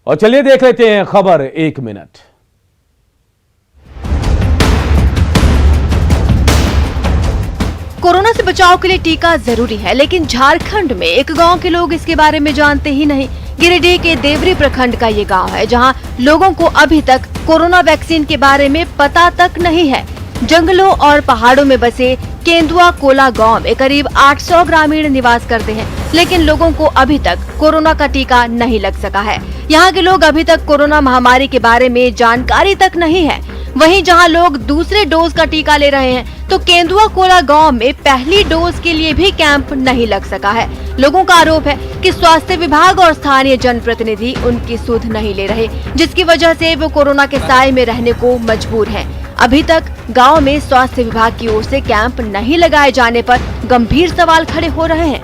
और चलिए देख लेते हैं खबर 1 मिनट। कोरोना से बचाव के लिए टीका जरूरी है, लेकिन झारखंड में एक गांव के लोग इसके बारे में जानते ही नहीं। गिरिडीह के देवरी प्रखंड का ये गांव है, जहां लोगों को अभी तक कोरोना वैक्सीन के बारे में पता तक नहीं है। जंगलों और पहाड़ों में बसे केंदुआ कोला गांव में करीब 800 ग्रामीण निवास करते हैं, लेकिन लोगों को अभी तक कोरोना का टीका नहीं लग सका है। यहाँ के लोग अभी तक कोरोना महामारी के बारे में जानकारी तक नहीं है। वहीं जहां लोग दूसरे डोज का टीका ले रहे हैं, तो केंदुआ कोला गांव में पहली डोज के लिए भी कैंप नहीं लग सका है। लोगों का आरोप है कि स्वास्थ्य विभाग और स्थानीय जनप्रतिनिधि उनकी सुध नहीं ले रहे, जिसकी वजह से वो कोरोना के साए में रहने को मजबूर हैं। अभी तक गांव में स्वास्थ्य विभाग की ओर से कैंप नहीं लगाए जाने पर गंभीर सवाल खड़े हो रहे हैं,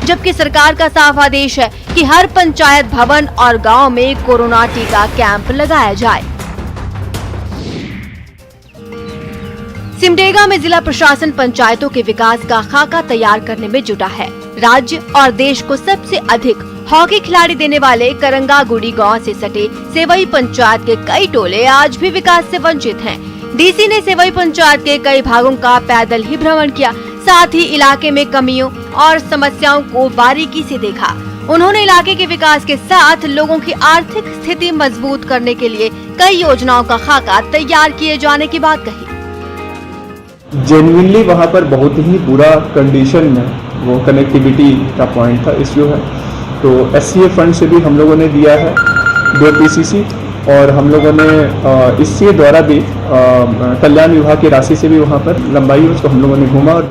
जबकि सरकार का साफ आदेश है कि हर पंचायत भवन और गांव में कोरोना टीका कैंप लगाया जाए। सिमडेगा में जिला प्रशासन पंचायतों के विकास का खाका तैयार करने में जुटा है। राज्य और देश को सबसे अधिक हॉकी खिलाड़ी देने वाले करंगागुड़ी गांव से सटे सेवई पंचायत के कई टोले आज भी विकास से वंचित हैं। डीसी ने सेवई पंचायत के कई भागों का पैदल ही भ्रमण किया, साथ ही इलाके में कमियों और समस्याओं को बारीकी से देखा। उन्होंने इलाके के विकास के साथ लोगों की आर्थिक स्थिति मजबूत करने के लिए कई योजनाओं का खाका तैयार किए जाने की बात कही। जेन्युइनली वहाँ पर बहुत ही बुरा कंडीशन में वो कनेक्टिविटी का पॉइंट था, इश्यू है। तो SCA फंड से भी हम लोगों ने दिया है 2 PCC, और हम लोगों ने SCA द्वारा भी कल्याण विभाग की राशि से भी वहाँ पर लंबाई उसको हम लोगों ने घूमा और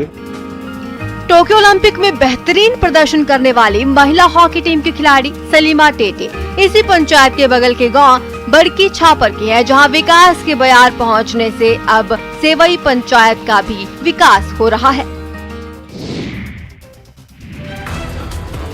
टोक्यो ओलंपिक में बेहतरीन प्रदर्शन करने वाली महिला हॉकी टीम की खिलाड़ी सलीमा टेटे इसी पंचायत के बगल के गांव बड़की छापर की है, जहां विकास के बयार पहुंचने से अब सेवई पंचायत का भी विकास हो रहा है।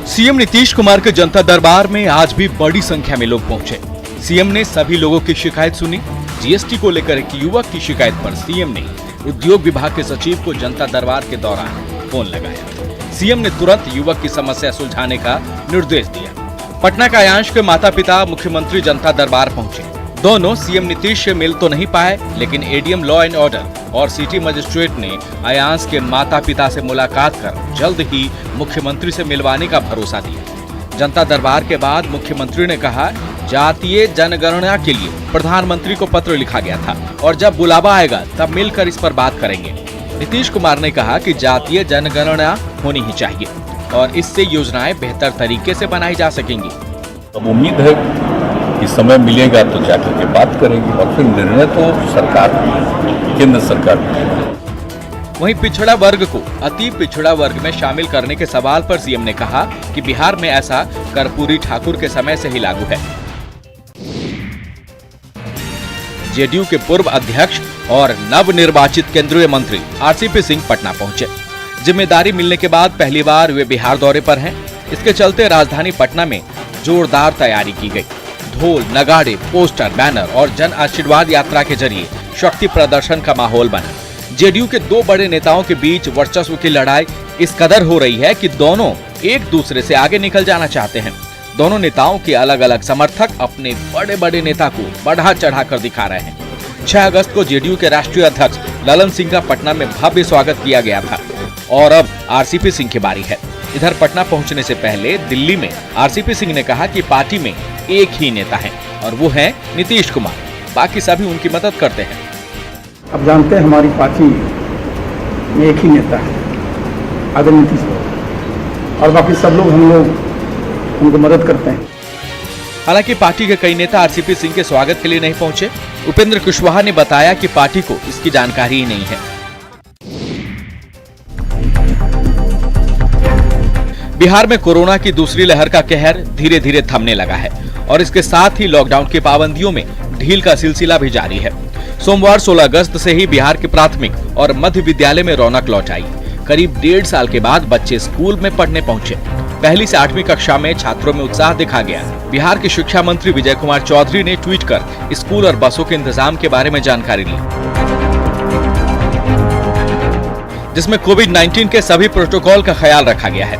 सीएम नीतीश कुमार के जनता दरबार में आज भी बड़ी संख्या में लोग पहुंचे। सीएम ने सभी लोगों की शिकायत सुनी। जीएसटी को लेकर एक युवक की शिकायत पर सीएम ने उद्योग विभाग के सचिव को जनता दरबार के दौरान फोन लगाया। सीएम ने तुरंत युवक की समस्या सुलझाने का निर्देश दिया। पटना का आयांश के माता पिता मुख्यमंत्री जनता दरबार पहुंचे। दोनों सीएम नीतीश से मिल तो नहीं पाए, लेकिन एडीएम लॉ एंड ऑर्डर और सिटी मजिस्ट्रेट ने आयांश के माता पिता से मुलाकात कर जल्द ही मुख्यमंत्री से मिलवाने का भरोसा दिया। जनता दरबार के बाद मुख्यमंत्री ने कहा, जातीय जनगणना के लिए प्रधानमंत्री को पत्र लिखा गया था और जब बुलावा आएगा तब मिलकर इस पर बात करेंगे। नीतीश कुमार ने कहा कि जातीय जनगणना होनी ही चाहिए और इससे योजनाएं बेहतर तरीके से बनाई जा सकेंगी। अब उम्मीद है कि समय मिलेगा तो जाकर के बात करेंगे और फिर निर्णय तो सरकार केंद्र सरकार की। वहीं पिछड़ा वर्ग को अति पिछड़ा वर्ग में शामिल करने के सवाल पर सीएम ने कहा कि बिहार में ऐसा कर्पूरी ठाकुर के समय से ही लागू है। जेडीयू के पूर्व अध्यक्ष और नवनिर्वाचित केंद्रीय मंत्री आरसीपी सिंह पटना पहुंचे। जिम्मेदारी मिलने के बाद पहली बार वे बिहार दौरे पर हैं। इसके चलते राजधानी पटना में जोरदार तैयारी की गई। ढोल, नगाड़े, पोस्टर, बैनर और जन आशीर्वाद यात्रा के जरिए शक्ति प्रदर्शन का माहौल बना। जेडीयू के 2 बड़े नेताओं के बीच वर्चस्व की लड़ाई इस कदर हो रही है कि दोनों एक दूसरे से आगे निकल जाना चाहते हैं। दोनों नेताओं के अलग अलग समर्थक अपने बड़े बड़े नेता को बढ़ा चढ़ा कर दिखा रहे हैं। 6 अगस्त को जेडीयू के राष्ट्रीय अध्यक्ष ललन सिंह का पटना में भव्य स्वागत किया गया था और अब आरसीपी सिंह की बारी है। इधर पटना पहुंचने से पहले दिल्ली में आरसीपी सिंह ने कहा कि पार्टी में एक ही नेता है और वो है नीतीश कुमार, बाकी सभी उनकी मदद करते हैं। अब जानते हैं हमारी पार्टी में एक ही नेता है, आदरणीय नीतीश कुमार, और बाकी सब लोग हम लोग उनको मदद करते हैं। हालांकि पार्टी के कई नेता आरसीपी सिंह के स्वागत के लिए नहीं पहुंचे। उपेंद्र कुशवाहा ने बताया कि पार्टी को इसकी जानकारी ही नहीं है। बिहार में कोरोना की दूसरी लहर का कहर धीरे धीरे थमने लगा है और इसके साथ ही लॉकडाउन की पाबंदियों में ढील का सिलसिला भी जारी है। सोमवार 16 अगस्त से ही बिहार के प्राथमिक और मध्य विद्यालय में रौनक लौट आई। करीब 1.5 साल के बाद बच्चे स्कूल में पढ़ने पहुंचे। पहली से 8वीं कक्षा में छात्रों में उत्साह देखा गया। बिहार के शिक्षा मंत्री विजय कुमार चौधरी ने ट्वीट कर स्कूल और बसों के इंतजाम के बारे में जानकारी ली, जिसमें कोविड-19 के सभी प्रोटोकॉल का ख्याल रखा गया है।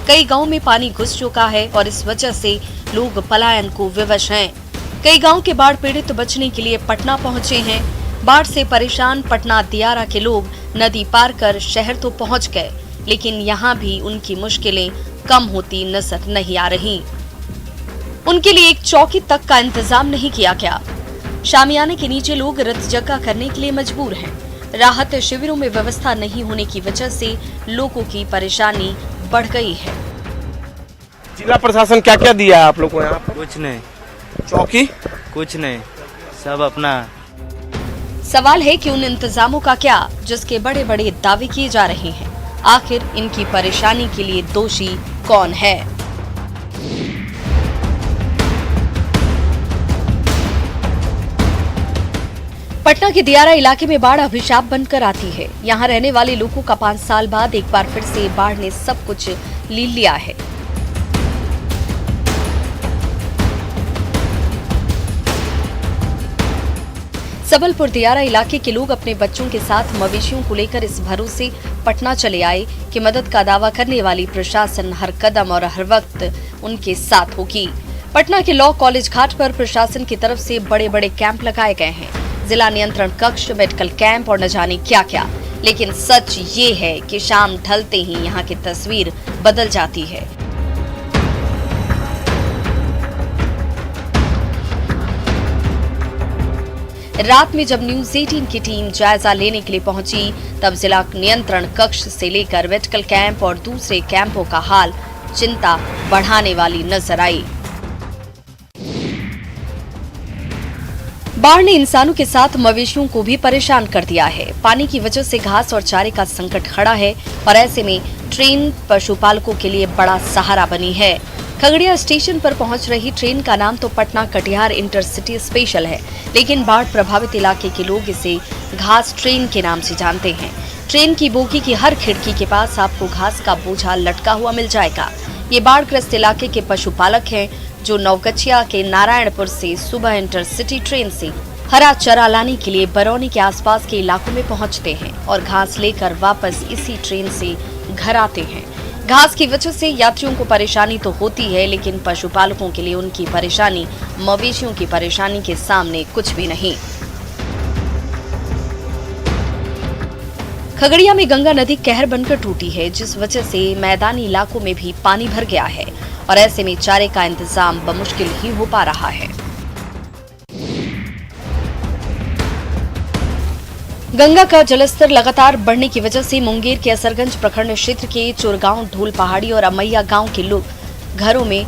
कई गांव में पानी घुस चुका है और इस वजह से लोग पलायन को विवश हैं। कई गांव के बाढ़ पीड़ित बचने के लिए पटना पहुंचे हैं। बाढ़ से परेशान पटना दियारा के लोग नदी पार कर शहर तो पहुंच गए, लेकिन यहाँ भी उनकी मुश्किलें कम होती नजर नहीं आ रही। उनके लिए एक चौकी तक का इंतजाम नहीं किया गया। शामियाने के नीचे लोग रत जगह करने के लिए मजबूर हैं। राहत शिविरों में व्यवस्था नहीं होने की वजह से लोगों की परेशानी बढ़ गई है। जिला प्रशासन क्या क्या दिया है आप लोग को यहाँ पर? कुछ नहीं, चौकी कुछ नहीं, सब अपना। सवाल है कि उन इंतजामों का क्या जिसके बड़े बड़े दावे किए जा रहे हैं। आखिर इनकी परेशानी के लिए दोषी कौन है? पटना के दियारा इलाके में बाढ़ अभिशाप बनकर आती है। यहाँ रहने वाले लोगों का 5 साल बाद एक बार फिर से बाढ़ ने सब कुछ लील लिया है। सबलपुर दियारा इलाके के लोग अपने बच्चों के साथ मवेशियों को लेकर इस भरोसे पटना चले आए कि मदद का दावा करने वाली प्रशासन हर कदम और हर वक्त उनके साथ होगी। पटना के लॉ कॉलेज घाट पर प्रशासन की तरफ से बड़े बड़े कैंप लगाए गए हैं। जिला नियंत्रण कक्ष, मेडिकल कैंप और न जाने क्या क्या। लेकिन सच ये है कि शाम ढलते ही यहाँ की तस्वीर बदल जाती है। रात में जब न्यूज 18 की टीम जायजा लेने के लिए पहुंची, तब जिला नियंत्रण कक्ष से लेकर मेडिकल कैंप और दूसरे कैंपों का हाल चिंता बढ़ाने वाली नजर आई। बाढ़ ने इंसानों के साथ मवेशियों को भी परेशान कर दिया है। पानी की वजह से घास और चारे का संकट खड़ा है और ऐसे में ट्रेन पशुपालकों के लिए बड़ा सहारा बनी है। खगड़िया स्टेशन पर पहुंच रही ट्रेन का नाम तो पटना कटिहार इंटरसिटी स्पेशल है, लेकिन बाढ़ प्रभावित इलाके के लोग इसे घास ट्रेन के नाम से जानते हैं। ट्रेन की बोगी की हर खिड़की के पास आपको घास का बोझा लटका हुआ मिल जाएगा। ये बाढ़ग्रस्त इलाके के पशुपालक हैं जो नवगछिया के नारायणपुर से सुबह इंटरसिटी ट्रेन से हरा चारा लाने के लिए बरौनी के आसपास के इलाकों में पहुंचते हैं और घास लेकर वापस इसी ट्रेन से घर आते हैं। घास की वजह से यात्रियों को परेशानी तो होती है, लेकिन पशुपालकों के लिए उनकी परेशानी मवेशियों की परेशानी के सामने कुछ भी नहीं। खगड़िया में गंगा नदी कहर बनकर टूटी है, जिस वजह से मैदानी इलाकों में भी पानी भर गया है और ऐसे में चारे का इंतजाम बमुश्किल ही हो पा रहा है। गंगा का जलस्तर लगातार बढ़ने की वजह से मुंगेर के असरगंज प्रखंड क्षेत्र के चोरगांव, ढोल पहाड़ी और अमैया गांव के लोग घरों में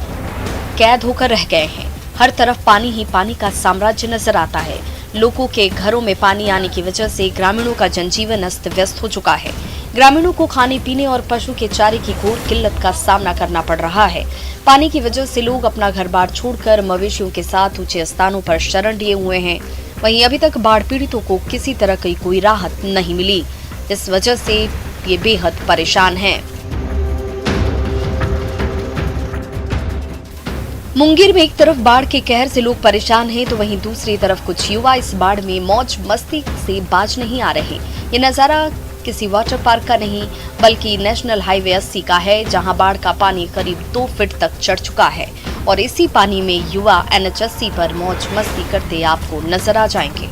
कैद होकर रह गए हैं। हर तरफ पानी ही पानी का साम्राज्य नजर आता है। लोगों के घरों में पानी आने की वजह से ग्रामीणों का जनजीवन अस्त व्यस्त हो चुका है। ग्रामीणों को खाने पीने और पशु के चारे की घोर किल्लत का सामना करना पड़ रहा है। पानी की वजह से लोग अपना घर बार छोड़कर मवेशियों के साथ ऊंचे स्थानों पर शरण लिए हुए हैं। वहीं अभी तक बाढ़ पीड़ितों को किसी तरह की कोई राहत नहीं मिली। इस वजह से ये बेहद परेशान हैं। मुंगेर में एक तरफ बाढ़ के कहर से लोग परेशान हैं, तो वहीं दूसरी तरफ कुछ युवा इस बाढ़ में मौज मस्ती से बाज नहीं आ रहे। ये नजारा किसी वाटर पार्क का नहीं बल्कि नेशनल हाईवे 80 का है, जहां बाढ़ का पानी करीब 2 फीट तक चढ़ चुका है और इसी पानी में युवा NH 80 पर मौज मस्ती करते आपको नजर आ जाएंगे।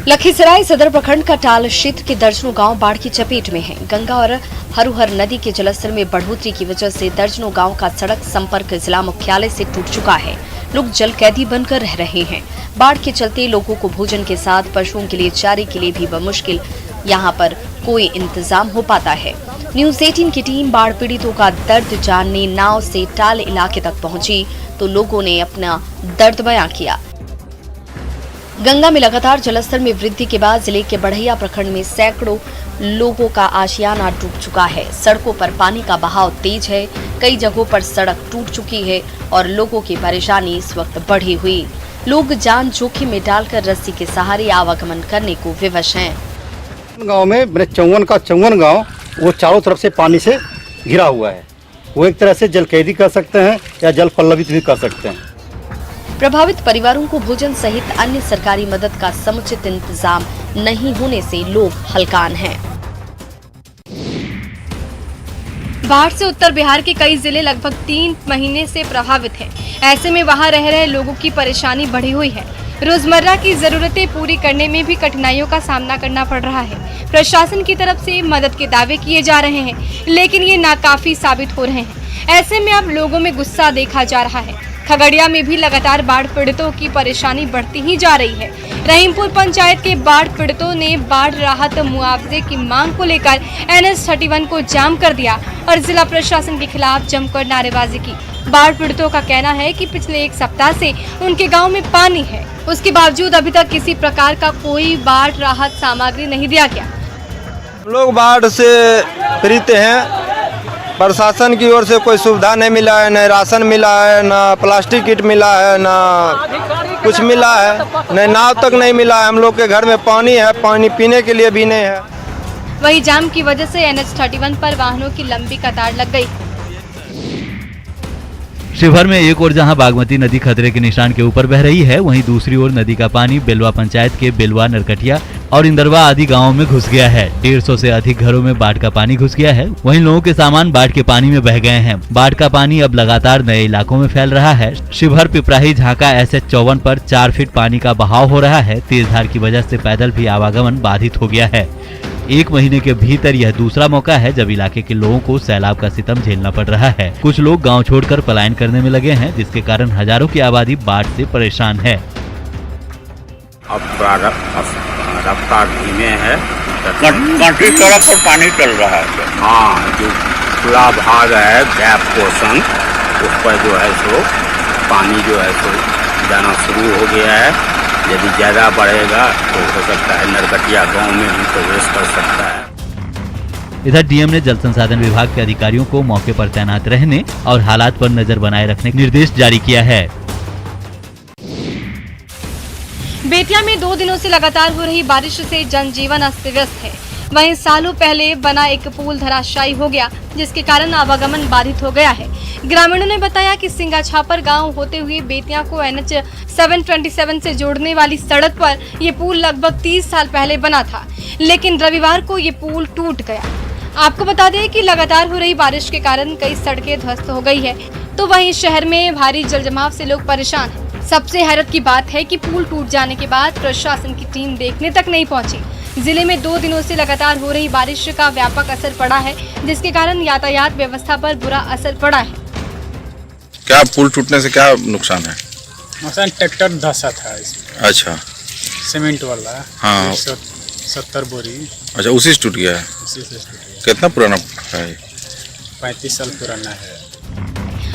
लखीसराय सदर प्रखंड का टाल क्षेत्र के दर्जनों गांव बाढ़ की चपेट में हैं। गंगा और हरुहर नदी के जलस्तर में बढ़ोतरी की वजह से दर्जनों गांव का सड़क संपर्क जिला मुख्यालय से टूट चुका है। लोग जल कैदी बनकर रह रहे हैं। बाढ़ के चलते लोगों को भोजन के साथ पशुओं के लिए चारे के लिए भी बमुश्किल यहाँ पर कोई इंतजाम हो पाता है। न्यूज 18 की टीम बाढ़ पीड़ितों का दर्द जानने नाव से टाल इलाके तक पहुंची, तो लोगों ने अपना दर्द बयां किया। गंगा में लगातार जलस्तर में वृद्धि के बाद जिले के बढ़ैया प्रखंड में सैकड़ों लोगों का आशियाना डूब चुका है। सड़कों पर पानी का बहाव तेज है, कई जगहों पर सड़क टूट चुकी है और लोगों की परेशानी इस वक्त बढ़ी हुई। लोग जान जोखिम में डालकर रस्सी के सहारे आवागमन करने को विवश हैं। गांव में मेरे चौवन गांव वो चारों तरफ से पानी से घिरा हुआ है। वो एक तरह से जलकैदी कर सकते हैं या जल पल्लवित भी कर सकते हैं। प्रभावित परिवारों को भोजन सहित अन्य सरकारी मदद का समुचित इंतजाम नहीं होने से लोग हलकान हैं। बाढ़ से उत्तर बिहार के कई जिले लगभग 3 महीने से प्रभावित हैं। ऐसे में वहां रह रहे लोगों की परेशानी बढ़ी हुई है। रोजमर्रा की जरूरतें पूरी करने में भी कठिनाइयों का सामना करना पड़ रहा है। प्रशासन की तरफ से मदद के दावे किए जा रहे हैं, लेकिन ये नाकाफी साबित हो रहे हैं। ऐसे में अब लोगों में गुस्सा देखा जा रहा है। खगड़िया में भी लगातार बाढ़ पीड़ितों की परेशानी बढ़ती ही जा रही है। रहीमपुर पंचायत के बाढ़ पीड़ितों ने बाढ़ राहत मुआवजे की मांग को लेकर NH-31 को जाम कर दिया और जिला प्रशासन के खिलाफ जमकर नारेबाजी की। बाढ़ पीड़ितों का कहना है कि पिछले 1 सप्ताह से उनके गांव में पानी है, उसके बावजूद अभी तक किसी प्रकार का कोई बाढ़ राहत सामग्री नहीं दिया गया। लोग बाढ़ से पीड़ित हैं। प्रशासन की ओर से कोई सुविधा नहीं मिला है, न राशन मिला है, न प्लास्टिक किट मिला है, न कुछ मिला है, न नाव तक नहीं मिला है। हम लोग के घर में पानी है, पानी पीने के लिए भी नहीं है। वही जाम की वजह से NH-31 पर वाहनों की लंबी कतार लग गई। शिवहर में एक ओर जहां बागमती नदी खतरे के निशान के ऊपर बह रही है, वहीं दूसरी ओर नदी का पानी बेलवा पंचायत के बेलवा, नरकटिया और इंदरवा आदि गांवों में घुस गया है। 150 से अधिक घरों में बाढ़ का पानी घुस गया है। वहीं लोगों के सामान बाढ़ के पानी में बह गए हैं। बाढ़ का पानी अब लगातार नए इलाकों में फैल रहा है। शिवहर पिपराही झाका SH-54 पर 4 फीट पानी का बहाव हो रहा है। तेज धार की वजह से पैदल भी आवागमन बाधित हो गया है। 1 महीने के भीतर यह दूसरा मौका है जब इलाके के लोगों को सैलाब का सितम झेलना पड़ रहा है। कुछ लोग गांव छोड़कर पलायन करने में लगे हैं, जिसके कारण हजारों की आबादी बाढ़ से परेशान है। अब रफ्तार धीमे है, कांटी सड़क पर पानी चल रहा है। हाँ, जो खुला भाग है गैप पोर्शन, उस पर जो है सो पानी जो है सो जाना शुरू हो गया है। यदि ज़्यादा बढ़ेगा तो हो सकता है नरकटिया गांव में भी प्रवेश कर सकता है। इधर डीएम ने जल संसाधन विभाग के अधिकारियों को मौके पर तैनात रहने और हालात पर नजर बनाए रखने का निर्देश जारी किया है। बेतिया में 2 दिनों से लगातार हो रही बारिश से जनजीवन अस्त व्यस्त है। वहीं सालों पहले बना एक पुल धराशायी हो गया, जिसके कारण आवागमन बाधित हो गया है। ग्रामीणों ने बताया कि सिंगा छापर गांव होते हुए बेतिया को NH-727 से जोड़ने वाली सड़क पर ये पुल लगभग 30 साल पहले बना था, लेकिन रविवार को ये पुल टूट गया। आपको बता दें कि लगातार हो रही बारिश के कारण कई सड़कें ध्वस्त हो गई है, तो वहीं शहर में भारी जलजमाव से लोग परेशान हैं। सबसे हैरत की बात है कि पुल टूट जाने के बाद प्रशासन की टीम देखने तक नहीं पहुंची। जिले में 2 दिनों से लगातार हो रही बारिश का व्यापक असर पड़ा है, जिसके कारण यातायात व्यवस्था पर बुरा असर पड़ा है। क्या पुल टूटने से क्या नुकसान है? नुकसान ट्रैक्टर धंसा था इसमें। अच्छा, सीमेंट वाला। हाँ, 70 बोरी। अच्छा, उसी से टूट गया है? उसी से टूट गया। कितना पुराना है? 35 साल पुराना है।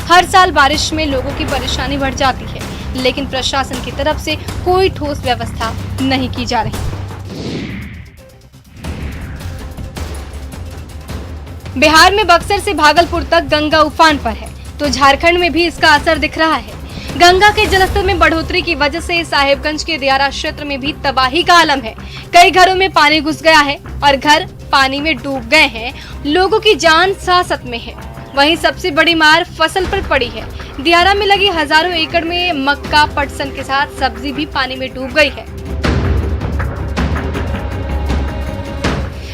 हर साल बारिश में लोगों की परेशानी बढ़ जाती है, लेकिन प्रशासन की तरफ से कोई ठोस व्यवस्था नहीं की जा रही। बिहार में बक्सर से भागलपुर तक गंगा उफान पर है, तो झारखंड में भी इसका असर दिख रहा है। गंगा के जलस्तर में बढ़ोतरी की वजह से साहेबगंज के दियारा क्षेत्र में भी तबाही का आलम है। कई घरों में पानी घुस गया है और घर पानी में डूब गए हैं। लोगों की जान सासत में है। वहीं सबसे बड़ी मार फसल पर पड़ी है। दियारा में लगी हजारों एकड़ में मक्का, पटसन के साथ सब्जी भी पानी में डूब गई है।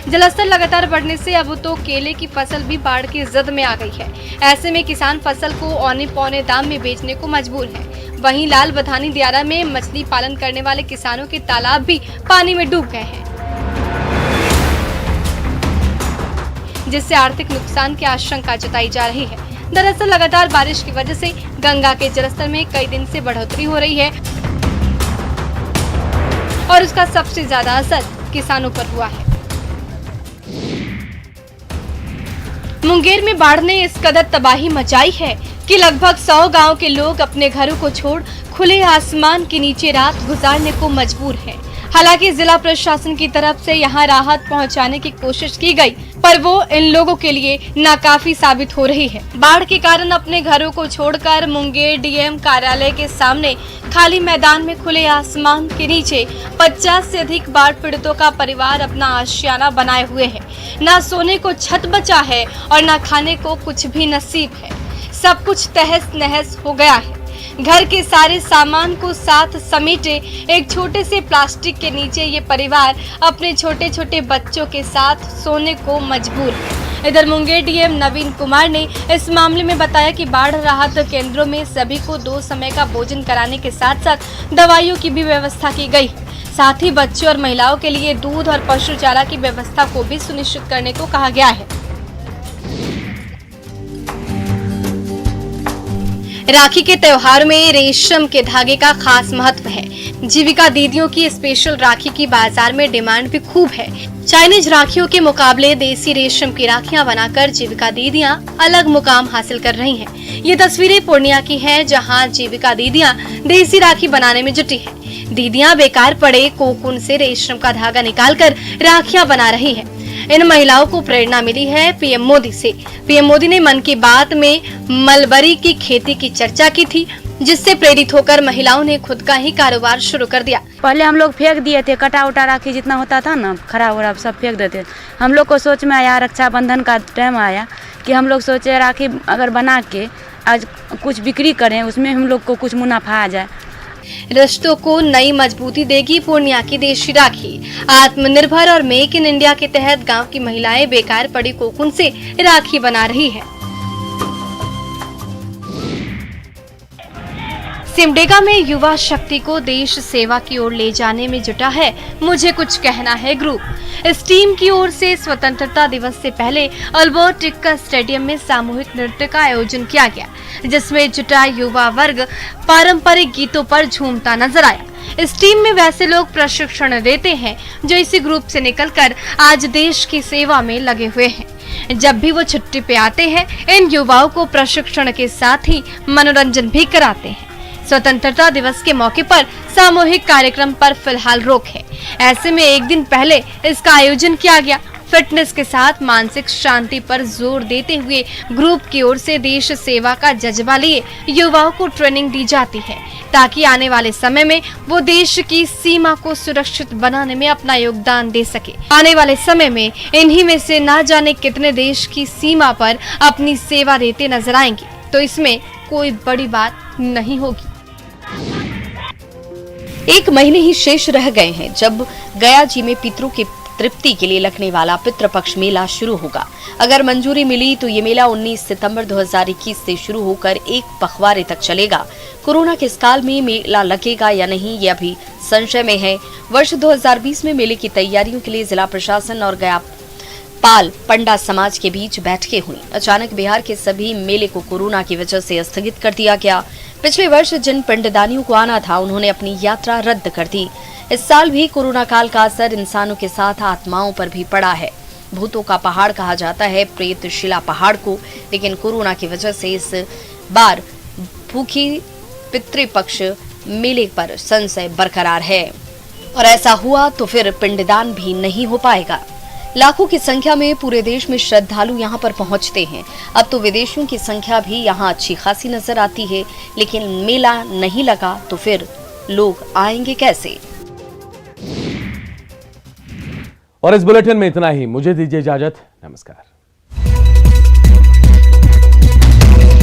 जलस्तर लगातार बढ़ने से अब तो केले की फसल भी बाढ़ की जद में आ गई है। ऐसे में किसान फसल को औने पौने दाम में बेचने को मजबूर है। वहीं लाल बथानी दियारा में मछली पालन करने वाले किसानों के तालाब भी पानी में डूब गए हैं, जिससे आर्थिक नुकसान की आशंका जताई जा रही है। दरअसल लगातार बारिश की वजह से गंगा के जलस्तर में कई दिन से बढ़ोतरी हो रही है और उसका सबसे ज्यादा असर किसानों पर हुआ है। मुंगेर में बाढ़ ने इस कदर तबाही मचाई है कि लगभग 100 गांव के लोग अपने घरों को छोड़ खुले आसमान के नीचे रात गुजारने को मजबूर हैं। हालांकि जिला प्रशासन की तरफ से यहां राहत पहुंचाने की कोशिश की गई, पर वो इन लोगों के लिए नाकाफी साबित हो रही है। बाढ़ के कारण अपने घरों को छोड़कर मुंगेर डीएम कार्यालय के सामने खाली मैदान में खुले आसमान के नीचे 50 से अधिक बाढ़ पीड़ितों का परिवार अपना आशियाना बनाए हुए है। ना सोने को छत बचा है और ना खाने को कुछ भी नसीब है। सब कुछ तहस नहस हो गया है। घर के सारे सामान को साथ समेटे एक छोटे से प्लास्टिक के नीचे ये परिवार अपने छोटे छोटे बच्चों के साथ सोने को मजबूर है। इधर मुंगेर डीएम नवीन कुमार ने इस मामले में बताया कि बाढ़ राहत केंद्रों में सभी को 2 समय का भोजन कराने के साथ साथ दवाइयों की भी व्यवस्था की गई। साथ ही बच्चों और महिलाओं के लिए दूध और पशु चारा की व्यवस्था को भी सुनिश्चित करने को कहा गया है। राखी के त्योहार में रेशम के धागे का खास महत्व है। जीविका दीदियों की स्पेशल राखी की बाजार में डिमांड भी खूब है। चाइनीज राखियों के मुकाबले देसी रेशम की राखियां बनाकर जीविका दीदियां अलग मुकाम हासिल कर रही हैं। ये तस्वीरें पूर्णिया की हैं, जहां जीविका दीदियां देसी राखी बनाने में जुटी हैं। दीदियां बेकार पड़े कोकून से रेशम का धागा निकालकर राखियां बना रही हैं। इन महिलाओं को प्रेरणा मिली है पीएम मोदी से। पीएम मोदी ने मन की बात में मलबरी की खेती की चर्चा की थी, जिससे प्रेरित होकर महिलाओं ने खुद का ही कारोबार शुरू कर दिया। पहले हम लोग फेंक दिए थे, कटा उटा राखी जितना होता था ना खराब वराब सब फेंक देते। हम लोग को सोच में आया, रक्षाबंधन का टाइम आया कि हम लोग सोचे राखी अगर बना के आज कुछ बिक्री करें, उसमें हम लोग को कुछ मुनाफा आ जाए। रिश्तों को नई मजबूती देगी पूर्णिया की देशी राखी। आत्मनिर्भर और मेक इन इंडिया के तहत गांव की महिलाएं बेकार पड़ी कोकून से राखी बना रही है। सिमडेगा में युवा शक्ति को देश सेवा की ओर ले जाने में जुटा है मुझे कुछ कहना है ग्रुप। इस टीम की ओर से स्वतंत्रता दिवस से पहले अल्बर्ट एक्का स्टेडियम में सामूहिक नृत्य का आयोजन किया गया, जिसमें जुटा युवा वर्ग पारंपरिक गीतों पर झूमता नजर आया। इस टीम में वैसे लोग प्रशिक्षण देते हैं जो इसी ग्रुप से निकलकर आज देश की सेवा में लगे हुए हैं। जब भी वो छुट्टी पे आते हैं, इन युवाओं को प्रशिक्षण के साथ ही मनोरंजन भी कराते हैं। स्वतंत्रता दिवस के मौके पर सामूहिक कार्यक्रम पर फिलहाल रोक है। ऐसे में एक दिन पहले इसका आयोजन किया गया। फिटनेस के साथ मानसिक शांति पर जोर देते हुए ग्रुप की ओर से देश सेवा का जज्बा लिए युवाओं को ट्रेनिंग दी जाती है, ताकि आने वाले समय में वो देश की सीमा को सुरक्षित बनाने में अपना योगदान दे सके। आने वाले समय में इन्हीं में से ना जाने कितने देश की सीमा पर अपनी सेवा देते नजर आएंगे, तो इसमें कोई बड़ी बात नहीं होगी। 1 महीने ही शेष रह गए हैं जब गया जी में पितरों की तृप्ति के लिए लगने वाला पितृपक्ष मेला शुरू होगा। अगर मंजूरी मिली तो ये मेला 19 सितंबर 2021 से शुरू होकर 1 पखवाड़े तक चलेगा। कोरोना के इस काल में मेला लगेगा या नहीं, ये अभी संशय में है। वर्ष 2020 में मेले की तैयारियों के लिए जिला प्रशासन और गया पाल पंडा समाज के बीच बैठकें हुई। अचानक बिहार के सभी मेले को कोरोना की वजह से स्थगित कर दिया गया। पिछले वर्ष जिन पिंडदानियों को आना था, उन्होंने अपनी यात्रा रद्द कर दी। इस साल भी कोरोना काल का असर इंसानों के साथ आत्माओं पर भी पड़ा है। भूतों का पहाड़ कहा जाता है प्रेतशिला पहाड़ को, लेकिन कोरोना की वजह से इस बार भूखी पितृपक्ष मेले पर संशय बरकरार है, और ऐसा हुआ तो फिर पिंडदान भी नहीं हो पाएगा। लाखों की संख्या में पूरे देश में श्रद्धालु यहाँ पर पहुँचते हैं। अब तो विदेशियों की संख्या भी यहाँ अच्छी खासी नजर आती है, लेकिन मेला नहीं लगा तो फिर लोग आएंगे कैसे? और इस बुलेटिन में इतना ही। मुझे दीजिए इजाजत। नमस्कार।